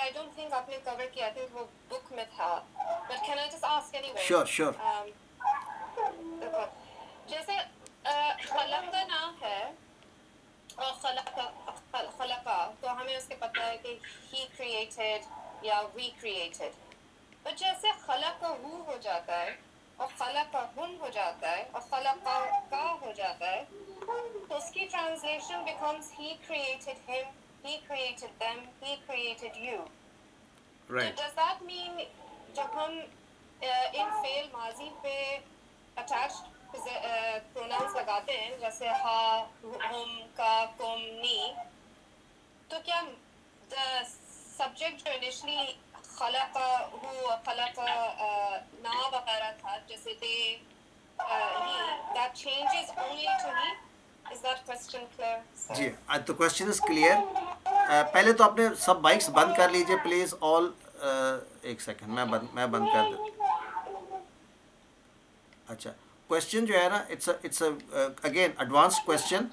I don't think आपने cover किया था, वो book में था, but can I just ask anyway? Sure. देखो, जैसे खलक का नाम है और खलका, तो हमें उसके पता है कि he created या we created, but जैसे खलक का हु हो जाता है और खलक का हुन हो जाता है और खलक का हो जाता है, तो उसकी translation becomes he created him, he created them, he created you. Right. So does that mean जब हम इन फेल माजी पे attached pronouns लगाते हैं, जैसे हा, हम, का, कुम, नी, तो क्या the subject जो initially खलका हु और खलका ना वगैरह था, जैसे they, he, that changes only to he? Is that question clear? जी, आज तो क्वेश्चन इज क्लियर। पहले तो आपने सब माइक्स बंद कर लीजिए प्लीज ऑल। एक सेकंड, मैं बंद कर दूँ। अच्छा, क्वेश्चन जो है ना, it's again advance question.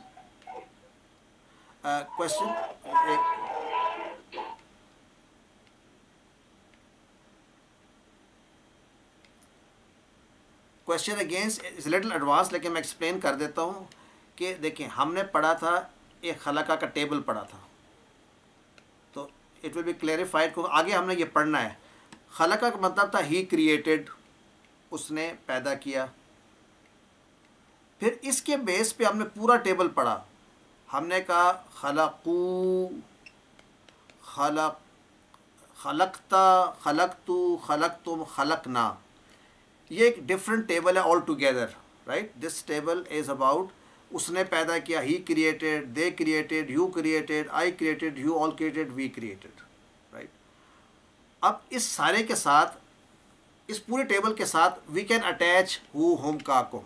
Question again is little advance, लेकिन मैं एक्सप्लेन कर देता हूँ कि देखिए, हमने पढ़ा था एक खलका का टेबल पढ़ा था, तो इट विल बी क्लेरिफाइड को आगे हमने ये पढ़ना है। खलका का मतलब था ही क्रिएटेड, उसने पैदा किया। फिर इसके बेस पे हमने पूरा टेबल पढ़ा। हमने कहा खलकू, खलकता, खलकतू, खलकतुम, खलकना। ये एक डिफरेंट टेबल है all together, right. This table is about उसने पैदा किया, he created, they created, you created, I created, you all created, we created, right. अब इस सारे के साथ, इस पूरे टेबल के साथ वी कैन अटैच हु, हुम, का, को।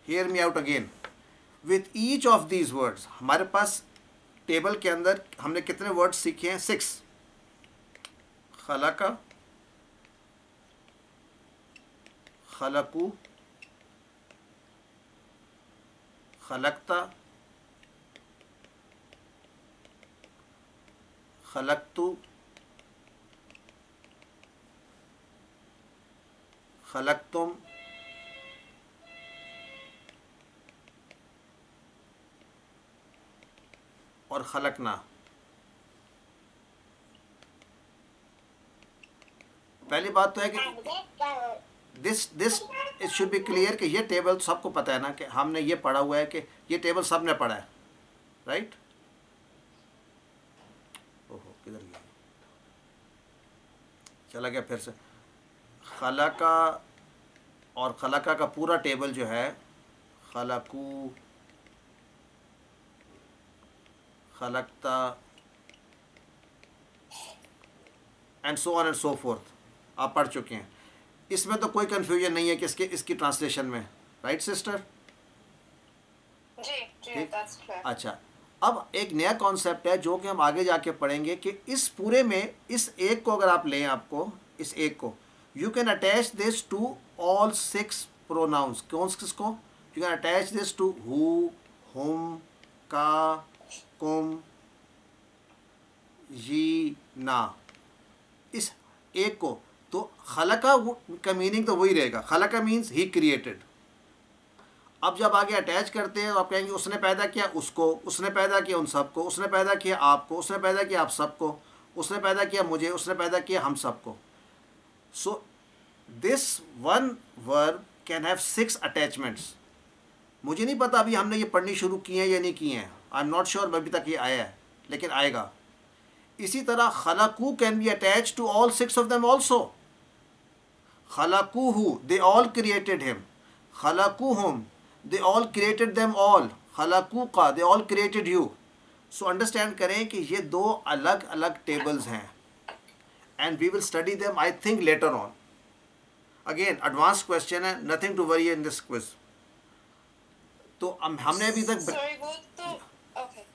Hear me out again, with each of these words हमारे पास टेबल के अंदर हमने कितने वर्ड्स सीखे हैं? 6। खलका, खलकू, खलकता, खलकतू, खलकतुम, और खलकना। पहली बात तो है कि this it should be clear कि ये टेबल सबको पता है ना, कि हमने ये पढ़ा हुआ है, कि ये टेबल सबने पढ़ा है, राइट। ओहो, किधर गया? चला गया फिर से। खलका और खलका का पूरा टेबल जो है, खलकू, खलकता, and so on and so forth, आप पढ़ चुके हैं। इसमें तो कोई कंफ्यूजन नहीं है कि इसकी ट्रांसलेशन में, right sister? Ji, that's clear. अच्छा, अब एक नया कॉन्सेप्ट है जो कि हम आगे जाके पढ़ेंगे, कि इस पूरे में इस एक को अगर आप लें, आपको इस एक को, you can attach this to all 6 pronouns. कौन किसको? You can attach this to हु, हुम, का, कुम, ये, ना, इस एक को। तो खलका का मीनिंग तो वही रहेगा, खलका मीन्स ही क्रिएटेड। अब जब आगे अटैच करते हैं तो आप कहेंगे उसने पैदा किया उसको, उसने पैदा किया उन सबको, उसने पैदा किया आपको, उसने पैदा किया आप सबको, उसने पैदा किया मुझे, उसने पैदा किया हम सबको। So this one verb can have 6 attachments. मुझे नहीं पता अभी हमने ये पढ़नी शुरू की है या नहीं की हैं, आई एम नॉट श्योर अभी तक ये आया है, लेकिन आएगा। इसी तरह खलकू can be attach to all 6 of them also. खलकूहु, दे ऑल क्रिएटेड हिम। खलकूहुम, they all created them all. खलकूका, they all created you. So understand करें कि ये 2 अलग अलग टेबल्स हैं, and we will study them I think later on. Again advance question है, nothing to worry in this quiz. तो हमने अभी तक Sorry, वो तो okay.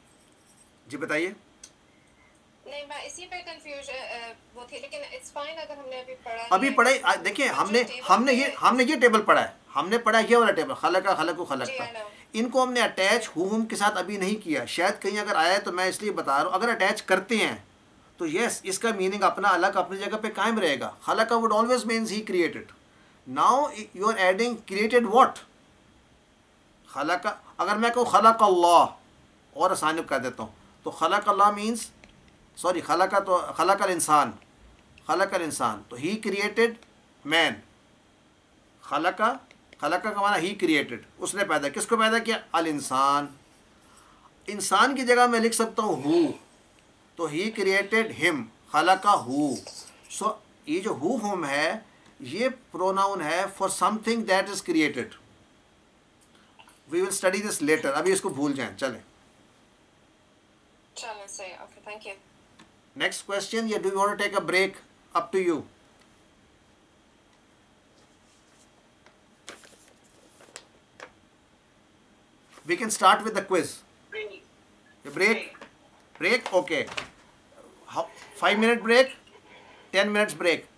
जी बताइए। नहीं, मैं इसी पे कंफ्यूजन वो थी, लेकिन इट्स फाइन अगर हमने अभी पढ़ा अभी नहीं है, पढ़े, because देखिए जो हमने ये टेबल पढ़ा है, हमने पढ़ा ये वाला टेबल, खलका, खलकू, जी, I खलकता। know. इनको हमने अटैच हुम के साथ अभी नहीं किया, शायद कहीं अगर आया है तो मैं इसलिए बता रहा हूँ। अगर अटैच करते हैं तो यस, इसका मीनिंग अपना अलग अपनी जगह पे कायम रहेगा. खलका would always means he created. Now you are adding created what. खलका, अगर मैं कहूँ खलक अल्लाह और आसानी कर देता हूँ, तो खलक अल्लाह मीन्स, सॉरी खलका तो खलक अल इंसान, खलक अल इंसान, तो ही क्रिएटेड मैन. खलका, खलका का माना ही क्रिएटेड, उसने पैदा, किसको पैदा किया? अल इंसान. इंसान की जगह मैं लिख सकता हूँ हु, तो ही क्रिएटेड हिम, खलका हु. सो ये जो हु हुम है, ये प्रोनाउन है for something that is created. We will study this later, अभी इसको भूल जाएं. चलें, चलो सही. Okay, thank you. Next question. या do you want to take a break? Up to you. We can start with the quiz. The break? Okay. 5 minute break? 10 minutes break?